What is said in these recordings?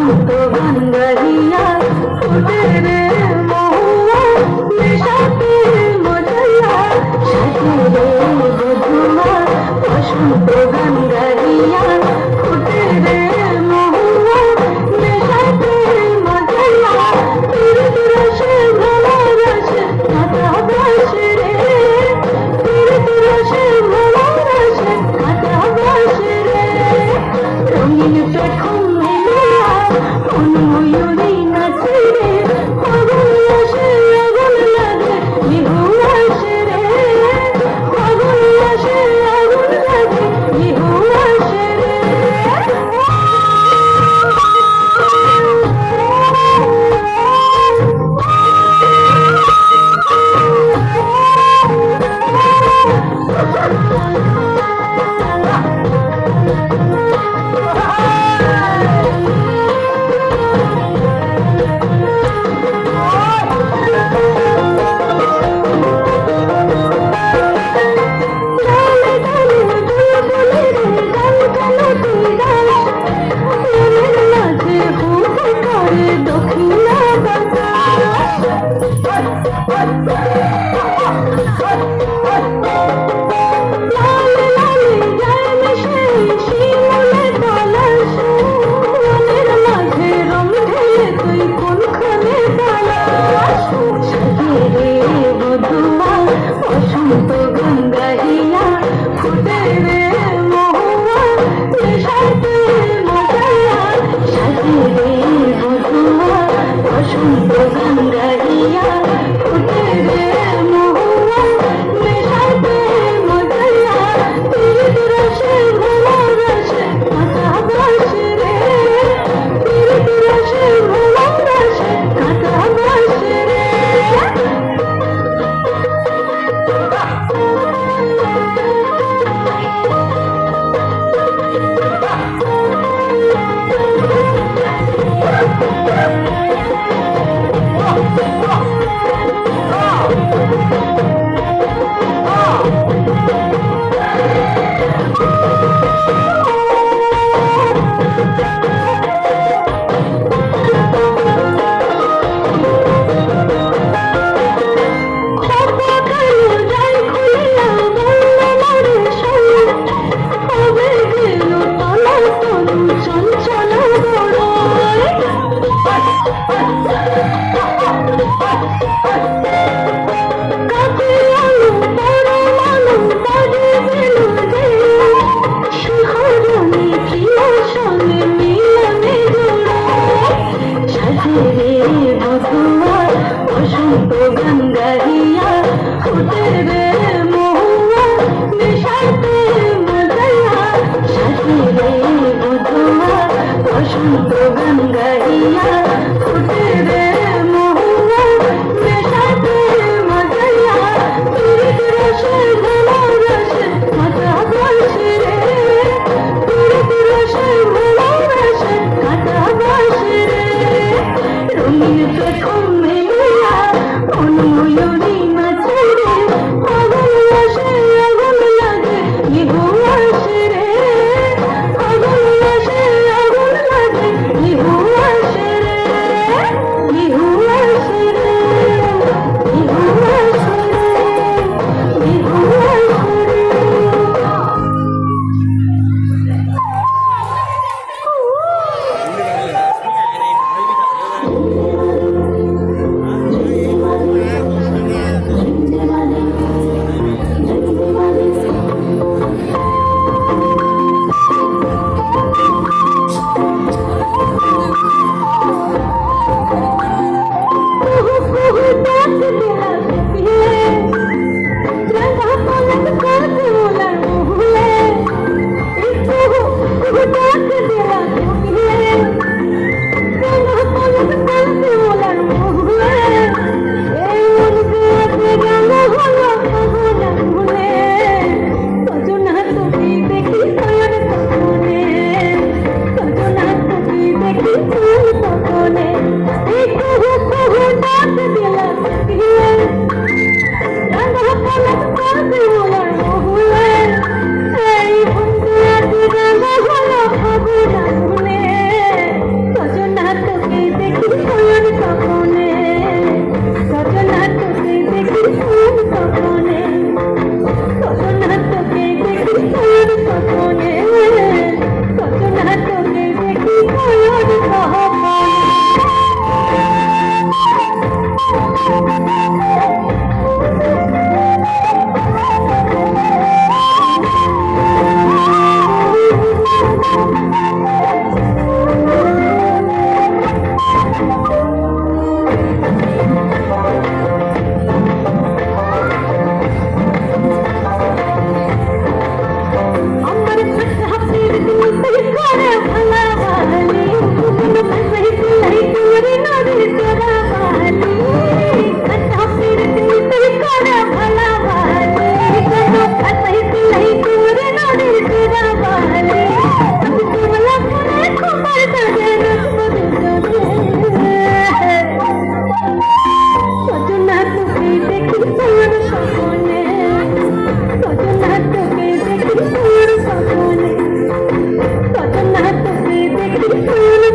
বসন্ত গান গাহিয়া ফুটে রে মহুয়া নেশাতে মজাইয়া সাথে রে বধুয়া বসন্ত গান গাহিয়া ফুটে রে মহুয়া নেশাতে মজাইয়া পীড়িত রসে ভোলা রসে কাটা বাসে রে পীড়িত রসে ভোলা রসে কাটা বাসে রে রঙিন পেখম মিলিয়া মন ময়ূরী নাচে রে আগুন আসে আগুন লাগে বিহু আসে রে আগুন আসে আগুন লাগে বিহু আসে রে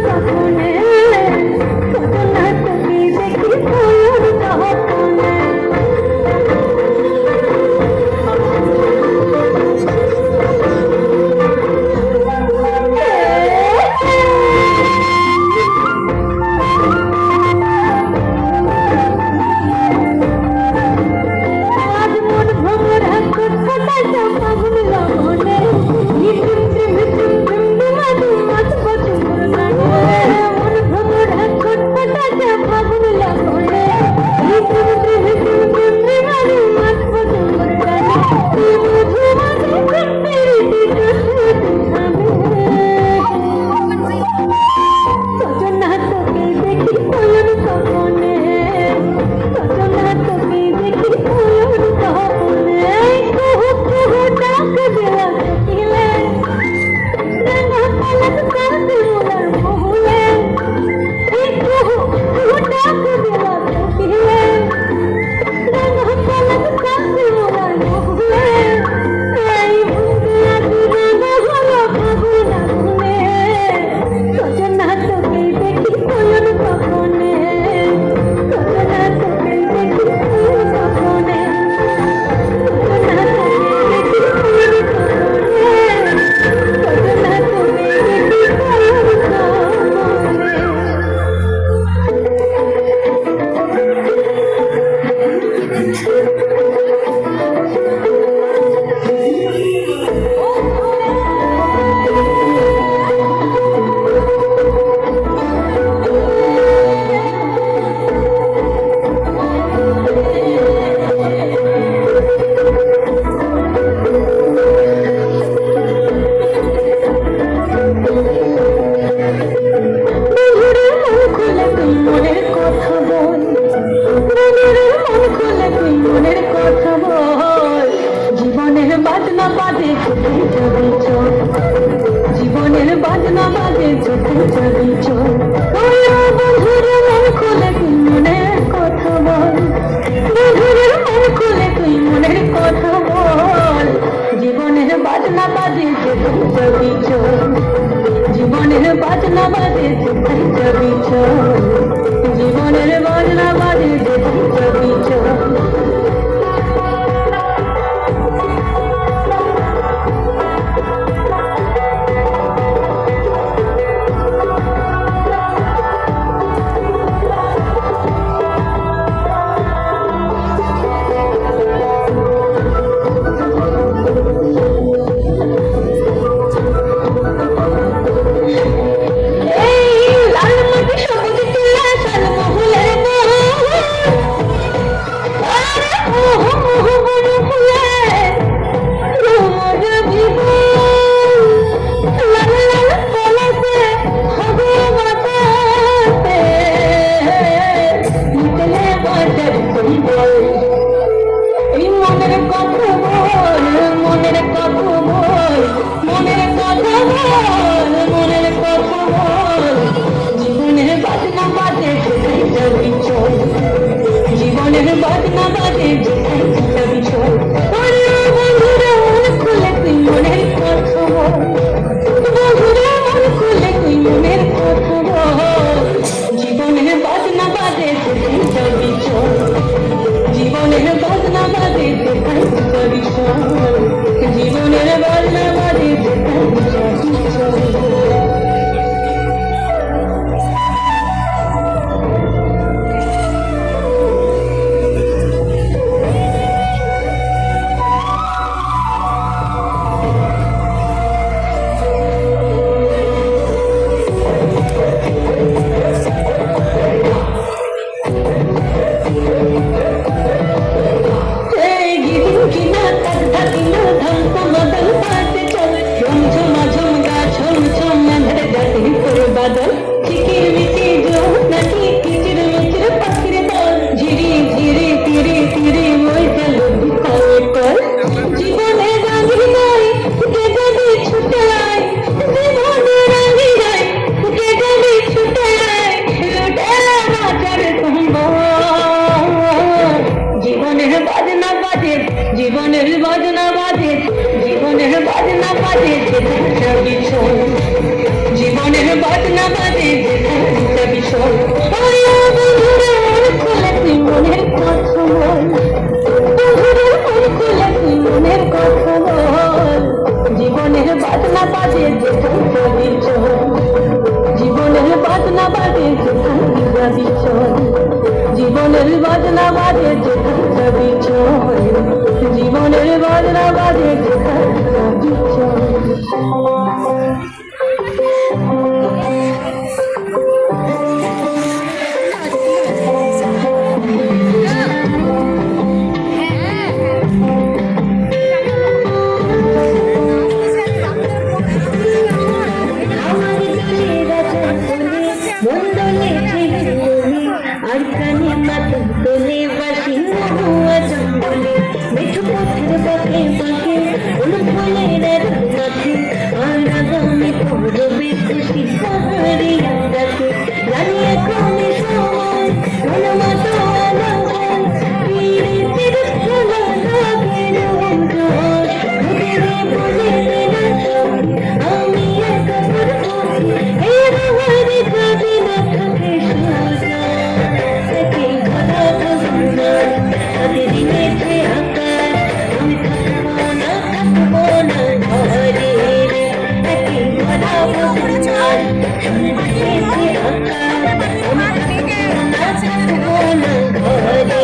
সপনে সজনা তোকে দেখি তোর সপনে আজ মন ভ্রমরা কথা চাপা ভুলা মনে ঝিম ঝিম ঝিম ঝিম মাঝে মাছ বছর লাগে মন ভ্রমরা কথা চাপা ভুলা মনে ঝিম ঝিম ঝিম ঝিম মাঝে মাছ বছর লাগে তুই বুঝু মাঝে মেরি দিতে সজনা তোকে দেখি তোর সপনে সজনা তোকে দেখি তোর সপনে কুহু কুহু ডাক দেওয়া কোকিলে রাঙা পালক কাঁদে মোর মহুলে কুহু কুহু ডাক দেওয়া কোকিলে রাঙা পালক কাঁদে মোর মহুলে এই বুকে আজি রাঙা হলো ফাগুন আগুনে সজনা তোকে দেখি তোর সপনে সজনা তোকে দেখি তোর সপনে সজনা তোকে দেখি তোর সপনে সজনা তোকে দেখি বন্ধুরে মন খুলে তুই মনের কথা বল বন্ধুরে মন খুলে তুই মনের কথা বল জীবনের বাজনা বাজে চোখে যাবি চল জীবনের বাজনা বাজে চোখে যাবি চল বন্ধুরে মন খুলে তুই মনের কথা বল বন্ধুরে মন খুলে তুই মনের কথা বল জীবনের বাজনা বাজে চোখে যাবি চল জীবনের বাজনা বাজে চোখে যাবি চল জীবনের বাজনা বাজে চোখে যাবি চল বাজে যেখানে যাবি চল, জীবনের বাজনা বাজে যেখানে যাবি চল, জীবনের বাজনা বাজে যেখানে যাবি চল। আর কানে মাথা তোলে বাসি মহুয়া জঙ্গলে, মেঠো পথের পথে পাখে ফুলের মাঠে, আর আগামী পড়বে খুশি পাহাড়ি ডাকে। জানি এখন সময় মনমতো আলাপ ফিরে ফিরে খেলা লাগে রোজ, ভুলে বলে না সখী আমি একা করবো এই বাহারে যাবে না থাকে সোজা। একই ঘোড়া ঘোড়া তাদের মেঘে আকাশ, আমি থাকবো না ঘরে, একই ঘোড়া ঘোড়া মেঘে আকাশ, আমি থাকবো না ঘরে।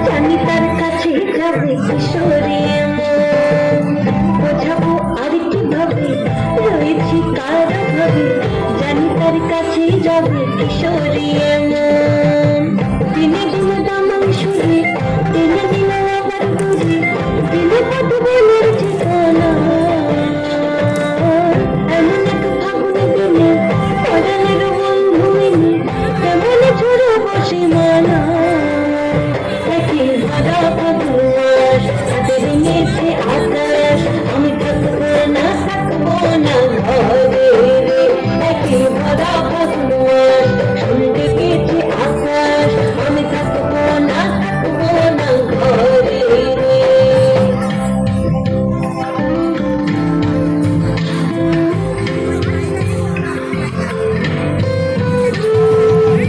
জানি তার কাছে যাবে কিশোরী বোঝাবো আর কিভাবে রয়েছি কার ভাবে, জানি তার কাছে যাবে কিশোরী দিনে দিনে দামান শুনে দিনে দিনে আবার বুঝি দিনে কত বলের ঠিকানা, এমন এক ফাগুন দিনে পরাণের বন্ধু এনে কেমন ঝড়ো বসে মানা। আকাশ আমি থাকবো না ঘরে, একই ভরা ফাগুয়াস শুনতে গেছি আকাশ আমি থাকবো না ঘরে।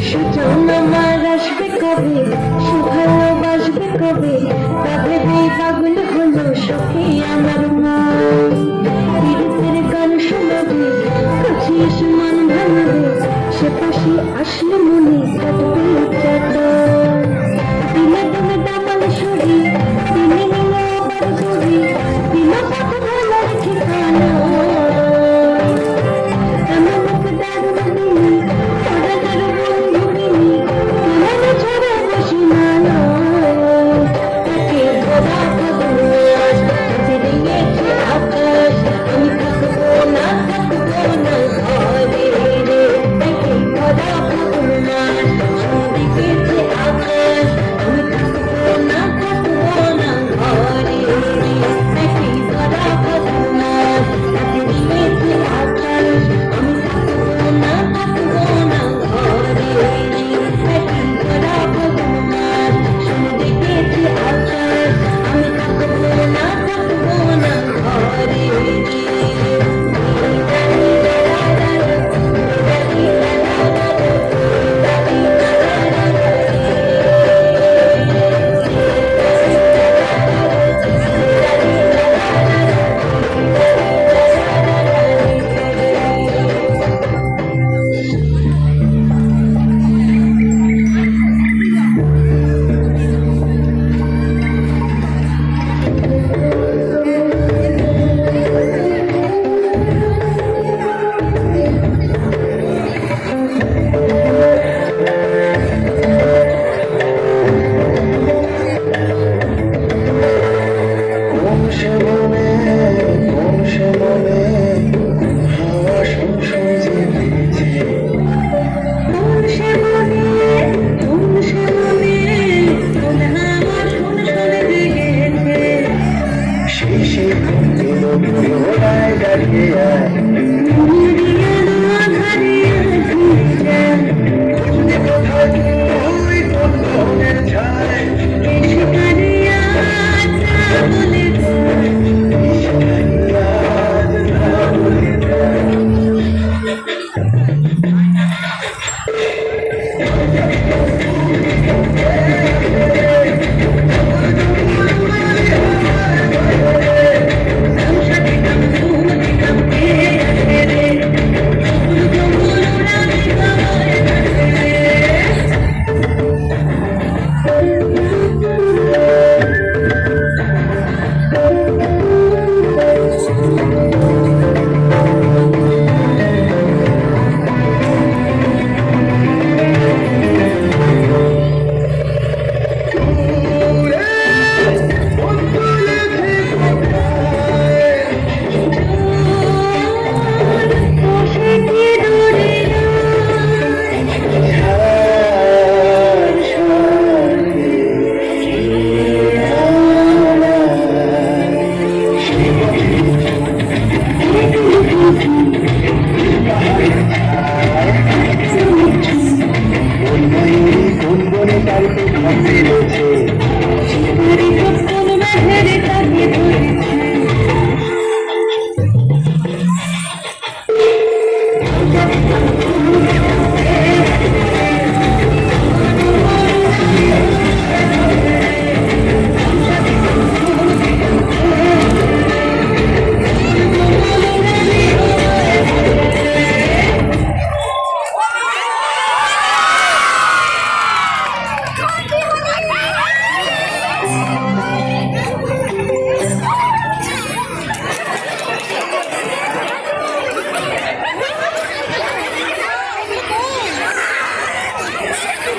সুজন আমার আসবে কবে, সুভালোবাসবে কবে, তবে পাগল হলো সখী।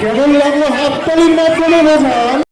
কেবল লাগলো হাততালির মাধ্যমে বোঝান